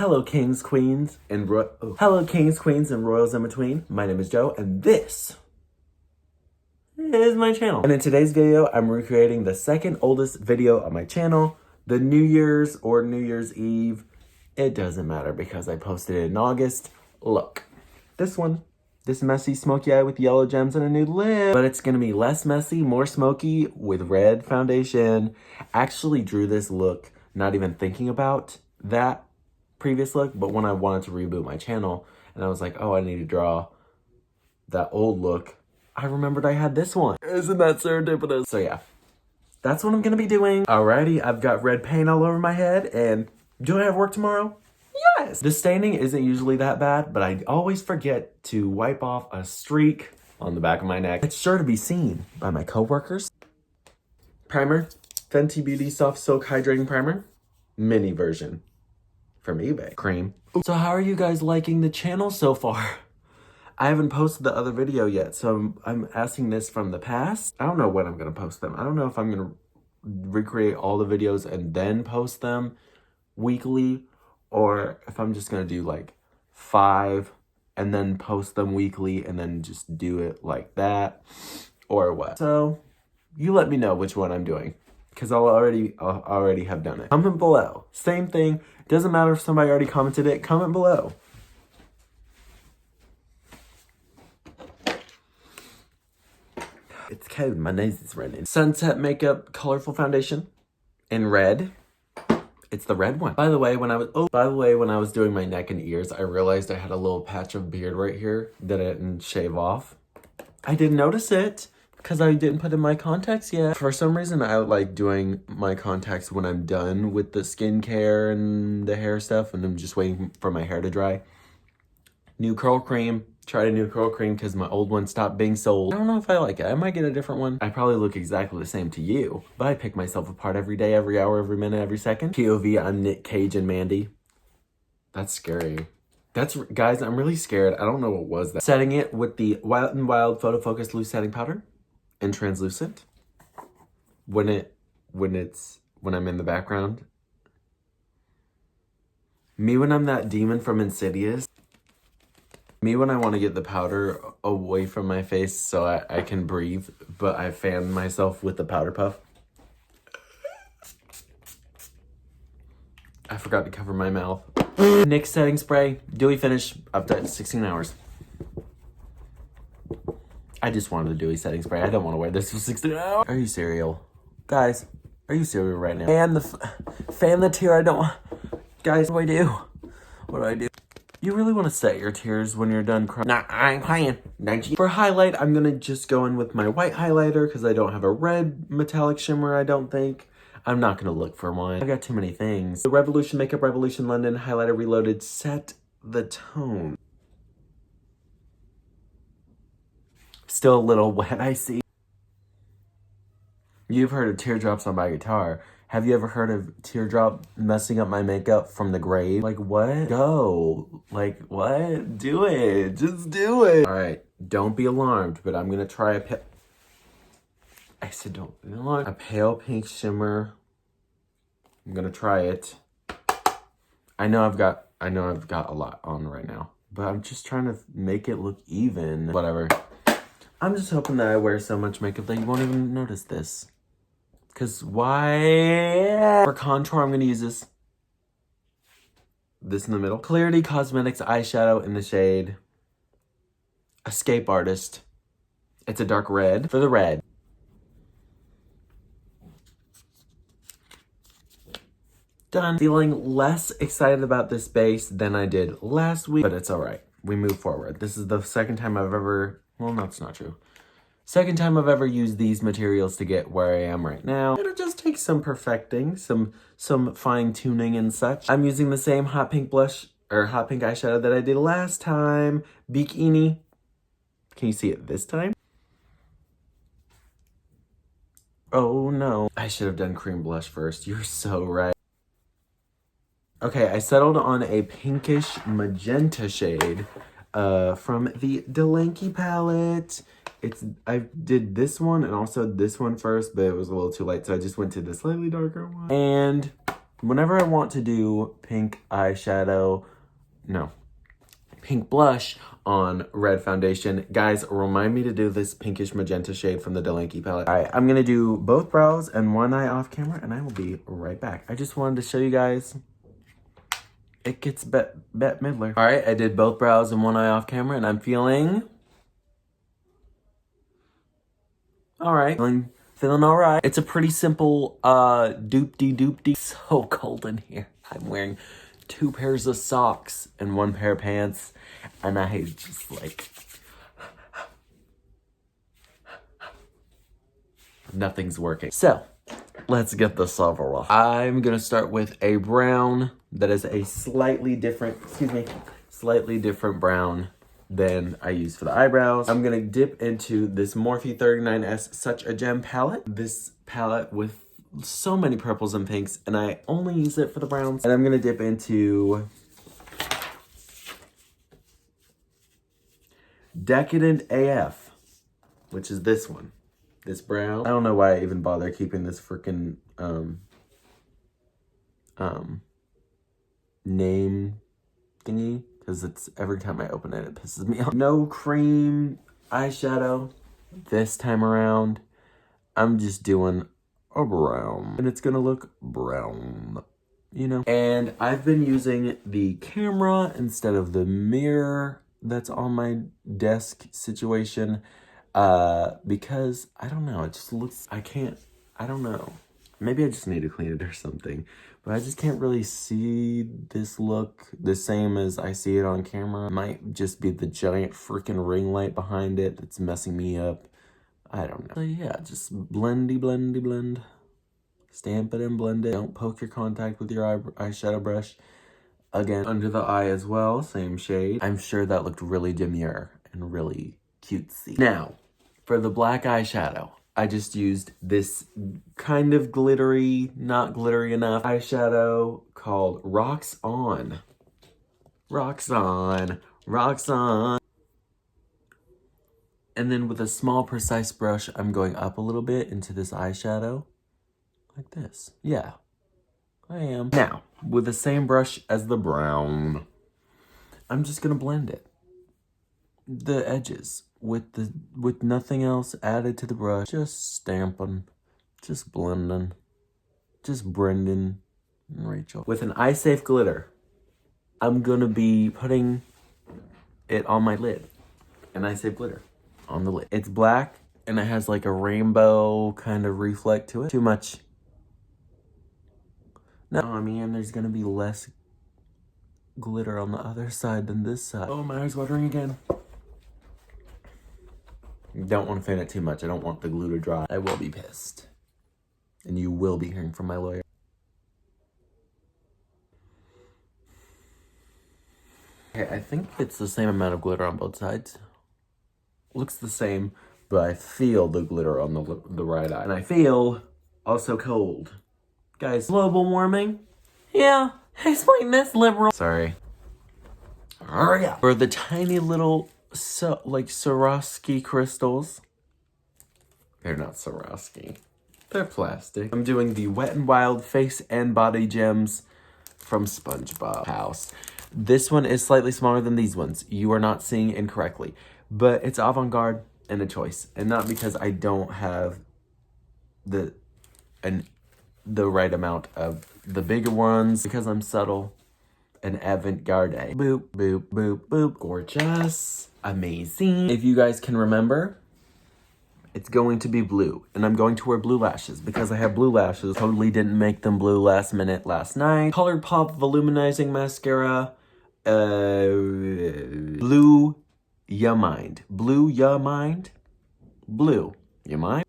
Hello kings, queens, and royals in between. My name is Joe, and this is my channel. And in today's video, I'm recreating the second oldest video on my channel, the New Year's or New Year's Eve. It doesn't matter because I posted it in August. Look, this one, this messy smoky eye with yellow gems and a nude lip. But it's gonna be less messy, more smoky with red foundation. Actually drew this look not even thinking about that previous look, but when I wanted to reboot my channel and I was like, oh, I need to draw that old look, I remembered I had this one. Isn't that serendipitous? So yeah, that's what I'm gonna be doing. Alrighty, I've got red paint all over my head, and do I have work tomorrow? Yes! The staining isn't usually that bad, but I always forget to wipe off a streak on the back of my neck. It's sure to be seen by my coworkers. Primer, Fenty Beauty Soft Silk Hydrating Primer, mini version. From eBay. Cream. So how are you guys liking the channel so far? I haven't posted the other video yet, so I'm asking this from the past. I don't know when I'm gonna post them. I don't know if I'm gonna recreate all the videos and then post them weekly, or if I'm just gonna do like 5 and then post them weekly and then just do it like that, or what. So you let me know which one I'm doing, because I'll already have done it. Comment below. Same thing. Doesn't matter if somebody already commented it. Comment below. It's cold. My nose is running. Sunset Makeup Colorful Foundation in red. It's the red one. By the way, when I was doing my neck and ears, I realized I had a little patch of beard right here that I didn't shave off. I didn't notice it because I didn't put in my contacts yet. For some reason, I like doing my contacts when I'm done with the skincare and the hair stuff, and I'm just waiting for my hair to dry. New curl cream. Tried a new curl cream because my old one stopped being sold. I don't know if I like it. I might get a different one. I probably look exactly the same to you, but I pick myself apart every day, every hour, every minute, every second. POV, I'm Nick Cage and Mandy. That's scary. Guys, I'm really scared. I don't know what was that. Setting it with the Wild n Wild Photo Focus Loose Setting Powder in translucent. When I'm in the background. Me when I'm that demon from Insidious. Me when I want to get the powder away from my face so I can breathe, but I fan myself with the powder puff. I forgot to cover my mouth. NYX setting spray, dewy finish, up to 16 hours. I just wanted a dewy setting spray. I don't want to wear this for 16 hours. Are you cereal? Guys, are you cereal right now? Fan the tear I don't want. Guys, what do I do? What do I do? You really want to set your tears when you're done crying? Nah, I ain't crying. For highlight, I'm going to just go in with my white highlighter because I don't have a red metallic shimmer, I don't think. I'm not going to look for one. I got too many things. The Revolution Makeup Revolution London Highlighter Reloaded Set the Tone. Still a little wet, I see. You've heard of teardrops on my guitar. Have you ever heard of teardrop messing up my makeup from the grave? Like, what? Go. Like, what? Do it. Just do it. All right. Don't be alarmed, but I'm going to try I said don't be alarmed. A pale pink shimmer. I'm going to try it. I know I've got a lot on right now, but I'm just trying to make it look even. Whatever. I'm just hoping that I wear so much makeup that you won't even notice this. Because why? For contour, I'm going to use this in the middle. Clarity Cosmetics eyeshadow in the shade Escape Artist. It's a dark red. For the red. Done. Feeling less excited about this base than I did last week, but it's all right. We move forward. This is the second time I've ever, well, that's not true. Second time I've ever used these materials to get where I am right now. It'll just take some perfecting, some fine tuning and such. I'm using the same hot pink blush or hot pink eyeshadow that I did last time. Bikini. Can you see it this time? Oh no. I should have done cream blush first. You're so right. Okay, I settled on a pinkish magenta shade from the Delanky palette. I did this one and also this one first, but it was a little too light, so I just went to the slightly darker one. And whenever I want to do pink eyeshadow, no, pink blush on red foundation, guys, remind me to do this pinkish magenta shade from the Delaney palette. All right, I'm gonna do both brows and one eye off camera, and I will be right back. I just wanted to show you guys it gets Bette Midler. All right, I did both brows and one eye off camera, and I'm feeling all right. Feeling all right. It's a pretty simple doop-de-doop-de. So cold in here. I'm wearing 2 pairs of socks and 1 pair of pants, and I just like nothing's working. So let's get this over with. I'm gonna start with a brown that is a slightly different brown than I use for the eyebrows. I'm gonna dip into this Morphe 39S Such a Gem palette. This palette with so many purples and pinks, and I only use it for the browns. And I'm gonna dip into Decadent AF, which is this one. This brown. I don't know why I even bother keeping this freaking name thingy, because it's every time I open it, it pisses me off. No cream eyeshadow this time around. I'm just doing a brown, and it's gonna look brown, you know? And I've been using the camera instead of the mirror that's on my desk situation, because I don't know, it just looks, I don't know. Maybe I just need to clean it or something, but I just can't really see this look the same as I see it on camera. It might just be the giant freaking ring light behind it that's messing me up. I don't know. So yeah, just blend. Stamp it and blend it. Don't poke your contact with your eyeshadow brush. Again, under the eye as well, same shade. I'm sure that looked really demure and really cutesy. Now, for the black eyeshadow, I just used this kind of glittery, not glittery enough eyeshadow called Rocks On. Rocks On. And then with a small, precise brush, I'm going up a little bit into this eyeshadow. Like this. Yeah, I am. Now, with the same brush as the brown, I'm just gonna blend it. The edges with nothing else added to the brush. Just stamping, just blending, just Brendan and Rachel. With an eye safe glitter, I'm gonna be putting it on my lid. An eye safe glitter on the lid. It's black and it has like a rainbow kind of reflect to it. Too much. No, I mean, there's gonna be less glitter on the other side than this side. Oh, my eye's watering again. Don't want to fan it too much. I don't want the glue to dry. I will be pissed. And you will be hearing from my lawyer. Okay, I think it's the same amount of glitter on both sides. Looks the same, but I feel the glitter on the right eye. And I feel also cold. Guys, global warming? Yeah, explain this, liberal. Sorry. Hurry up. For the tiny little Swarovski crystals. They're not Swarovski. They're plastic. I'm doing the Wet n Wild Face and Body Gems from SpongeBob House. This one is slightly smaller than these ones. You are not seeing incorrectly. But it's avant-garde and a choice. And not because I don't have the right amount of the bigger ones. Because I'm subtle and avant-garde. Boop, boop, boop, boop. Gorgeous. Amazing. If you guys can remember, it's going to be blue. And I'm going to wear blue lashes because I have blue lashes. Totally didn't make them blue last minute last night. ColourPop Voluminizing Mascara. Blue Ya Mind. Blue Ya Mind? Blue Ya Mind?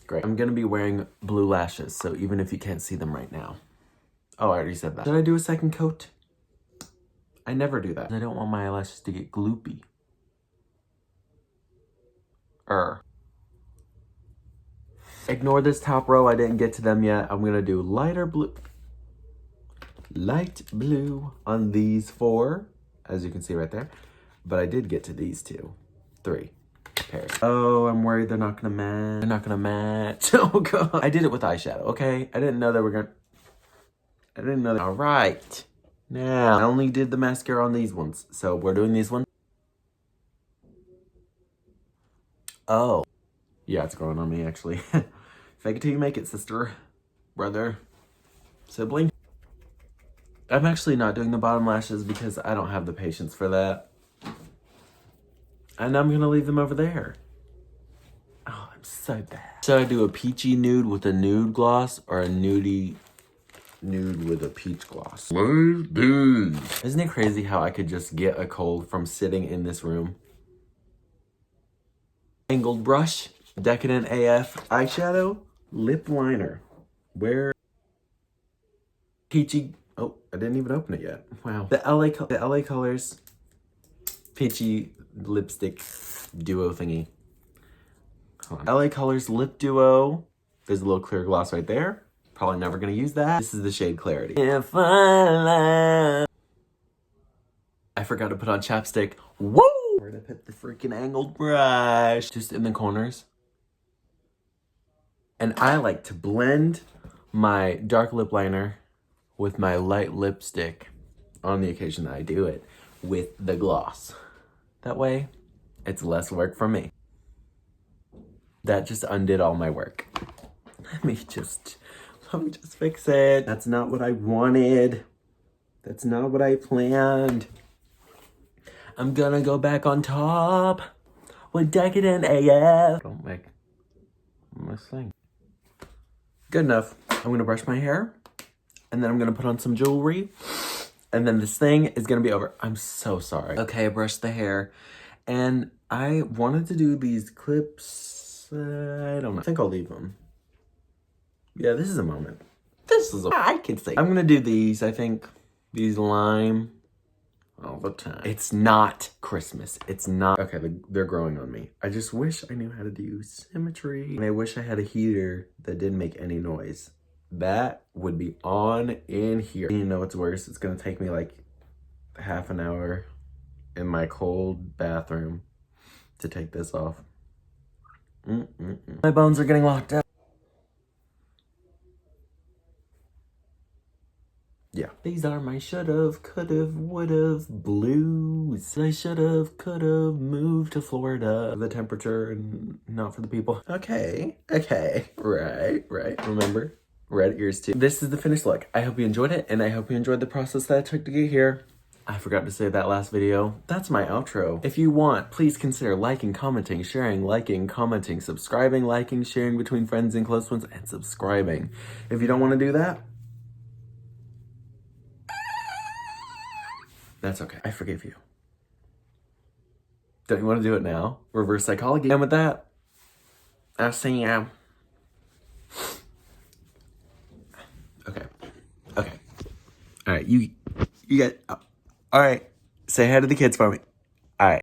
Great. I'm gonna be wearing blue lashes, so even if you can't see them right now. Oh, I already said that. Did I do a second coat? I never do that. I don't want my eyelashes to get gloopy. Ignore this top row, I didn't get to them yet. I'm gonna do light blue on these 4, as you can see right there. But I did get to these 2, 3. pairs. Oh, I'm worried they're not gonna match. They're not gonna match. Oh god. I did it with eyeshadow, okay? I didn't know they were gonna... I didn't know that. All right. Now, I only did the mascara on these ones. So we're doing these ones. Oh. Yeah, it's growing on me, actually. Fake it till you make it, sister. Brother. Sibling. I'm actually not doing the bottom lashes because I don't have the patience for that. And I'm gonna leave them over there. Oh, I'm so bad. Should I do a peachy nude with a nude gloss or a nudie nude with a peach gloss? Isn't it crazy how I could just get a cold from sitting in this room? Angled brush, Decadent AF eyeshadow, lip liner. Where? Peachy. Oh, I didn't even open it yet. Wow. The LA Colors peachy lipstick duo thingy. Hold on. LA Colors lip duo. There's a little clear gloss right there. Probably never gonna use that. This is the shade Clarity. If I forgot to put on chapstick. Woo! Where to put the freaking angled brush? Just in the corners. And I like to blend my dark lip liner with my light lipstick on the occasion that I do it with the gloss. That way, it's less work for me. That just undid all my work. Let me just fix it. That's not what I wanted. That's not what I planned. I'm gonna go back on top with Decadent AF. Don't make my thing. Good enough. I'm gonna brush my hair and then I'm gonna put on some jewelry and then this thing is gonna be over. I'm so sorry. Okay, I brushed the hair and I wanted to do these clips. I don't know. I think I'll leave them. Yeah, this is a moment. I can say. I'm gonna do these, I think. These lime all the time. It's not Christmas. It's not. Okay, they're growing on me. I just wish I knew how to do symmetry. And I wish I had a heater that didn't make any noise. That would be on in here. You know what's worse? It's gonna take me like half an hour in my cold bathroom to take this off. My bones are getting locked up. Yeah. These are my should've, could've, would've blues. I should've, could've moved to Florida. The temperature and not for the people. Okay. Right. Remember? Red ears too. This is the finished look. I hope you enjoyed it and I hope you enjoyed the process that it took to get here. I forgot to say that last video. That's my outro. If you want, please consider liking, commenting, sharing, liking, commenting, subscribing, liking, sharing between friends and close ones, and subscribing. If you don't want to do that, that's okay. I forgive you. Don't you want to do it now? Reverse psychology. And with that, I'll see you. Okay. All right, you get... All right, say hi to the kids for me.